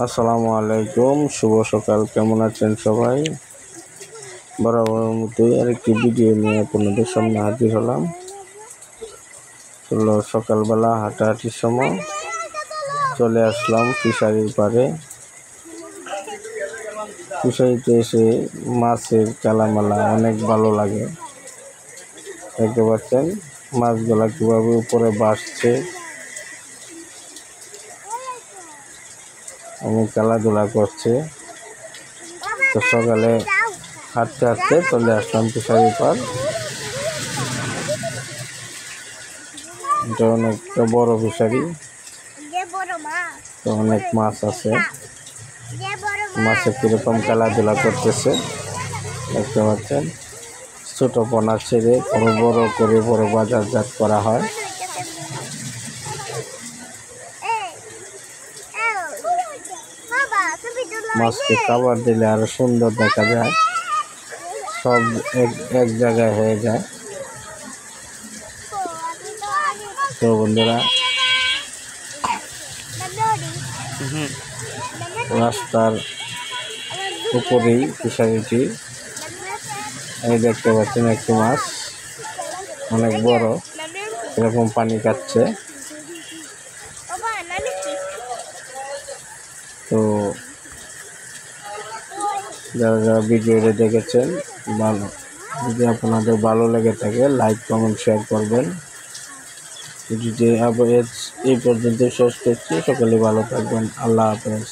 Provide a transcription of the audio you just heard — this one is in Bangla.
আসসালামু আলাইকুম, শুভ সকাল। কেমন আছেন সবাই? বরাবর মতোই আরেকটি ভিডিও নিয়ে আপনাদের সামনে হাজির হলাম। সকালবেলা হাঁটাহাঁটির সময় চলে আসলাম ফিশারির পাড়ে। ফিশারিতে এসে মাছের কালামালা অনেক ভালো লাগে। দেখতে পাচ্ছেন মাছগুলা কীভাবে উপরে ভাসছে, অনেক খেলাধুলা করছে। তো সকালে হাঁটতে হাঁটতে চলে আসলাম ফিশারির পাড়। এটা অনেকটা বড় ফিশারি, তো অনেক মাছ আছে। মাছে কিরকম খেলাধুলা করতেছে দেখতে পাচ্ছেন। ছোট পোনা ছেড়ে বড় করে বড় বাজারজাত করা হয়। মাছকে খাবার দিলে আরো সুন্দর দেখা যায়, সব এক জায়গায় হয়ে যায়। তো বন্ধুরা, রাস্তার উপরেই ফিশারিটি। এই দেখতে পাচ্ছেন একটি মাছ অনেক বড়, এরকম পানি খাচ্ছে। তো যারা যারা ভিডিওটি দেখেছেন, যদি আপনাদের ভালো লেগে থাকে লাইক কমেন্ট শেয়ার করবেন। এই পর্যন্ত শেষ করছি। সকলে ভালো থাকবেন। আল্লাহ হাফেজ।